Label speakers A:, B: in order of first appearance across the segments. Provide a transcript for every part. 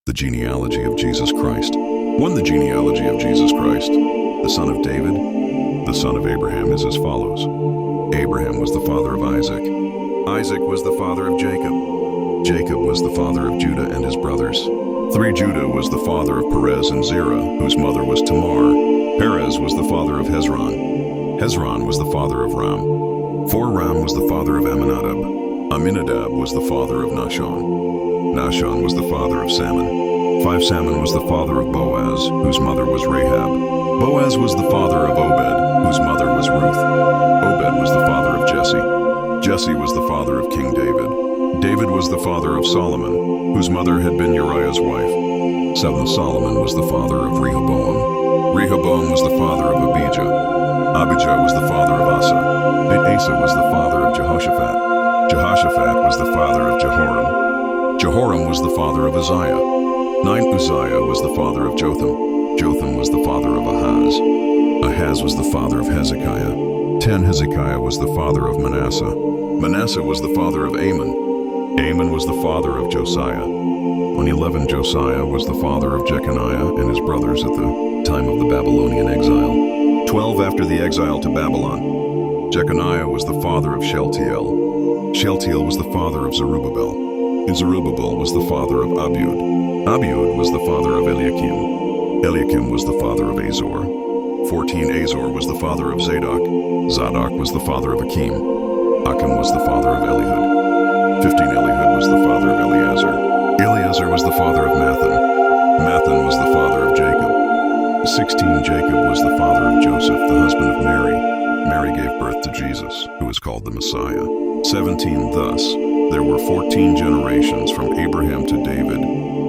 A: The genealogy of Jesus Christ. 1. The genealogy of Jesus Christ, the son of David, the son of Abraham, is as follows. Abraham was the father of Isaac. Isaac was the father of Jacob. Jacob was the father of Judah and his brothers. 3. Judah was the father of Perez and Zerah, whose mother was Tamar. Perez was the father of Hezron. Hezron was the father of Ram. 4. Ram was the father of Amminadab. Amminadab was the father of Nahshon. Nahshon was the father of Salmon. 5. Salmon was the father of Boaz, whose mother was Rahab. Boaz was the father of Obed, whose mother was Ruth. Obed was the father of Jesse. Jesse was the father of King David. David was the father of Solomon, whose mother had been Uriah's wife. 7. Solomon was the father of Rehoboam. Rehoboam was the father of Abijah. Abijah was the father of Asa. 8. Asa was the father of Jehoshaphat. Jehoshaphat was the father of Jehoram. Jehoram was the father of Uzziah. 9. Uzziah was the father of Jotham. Jotham was the father of Ahaz. Ahaz was the father of Hezekiah. 10. Hezekiah was the father of Manasseh. Manasseh was the father of Amon. Amon was the father of Josiah. 11. Josiah was the father of Jeconiah and his brothers at the time of the Babylonian exile. 12. After the exile to Babylon, Jeconiah was the father of Shealtiel. Shealtiel was the father of Zerubbabel. And Zerubbabel was the father of Abiud. Abiud was the father of Eliakim. Eliakim was the father of Azor. 14. Azor was the father of Zadok. Zadok was the father of Akim. Akim was the father of Elihud. 15. Elihud was the father of Eleazar. Eleazar was the father of Mathan. Mathan was the father of Jacob. 16. Jacob was the father of Joseph, the husband of Mary. Mary gave birth to Jesus, who is called the Messiah. 17. Thus, there were 14 generations from Abraham to David,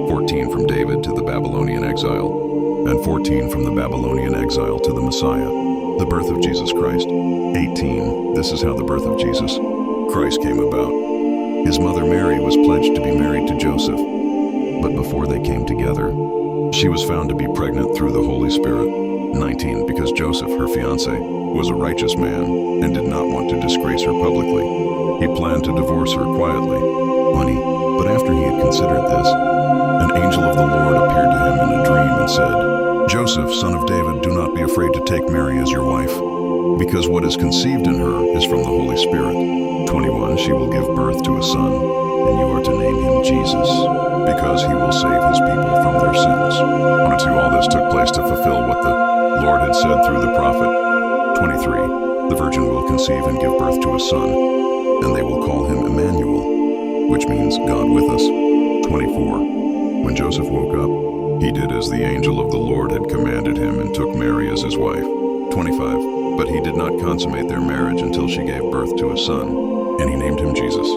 A: 14 from David to the Babylonian exile, and 14 from the Babylonian exile to the Messiah, the birth of Jesus Christ. 18. This is how the birth of Jesus Christ came about. His mother Mary was pledged to be married to Joseph, but before they came together, she was found to be pregnant through the Holy Spirit. 19. Because Joseph, her fiancé, was a righteous man and did not want to disgrace her publicly, he planned to divorce her quietly. 20. But after he had considered this, an angel of the Lord appeared to him in a dream and said, Joseph, son of David, do not be afraid to take Mary as your wife, because what is conceived in her is from the Holy Spirit. 21. She will give birth to a son, and you are to name him Jesus, because he will save his people from their sins. 22. All this took place to fulfill what the Lord had said through the prophet. 23. The virgin will conceive and give birth to a son, and they will call him Emmanuel, which means God with us. 24. When Joseph woke up, he did as the angel of the Lord had commanded him and took Mary as his wife. 25. But he did not consummate their marriage until she gave birth to a son, and he named him Jesus.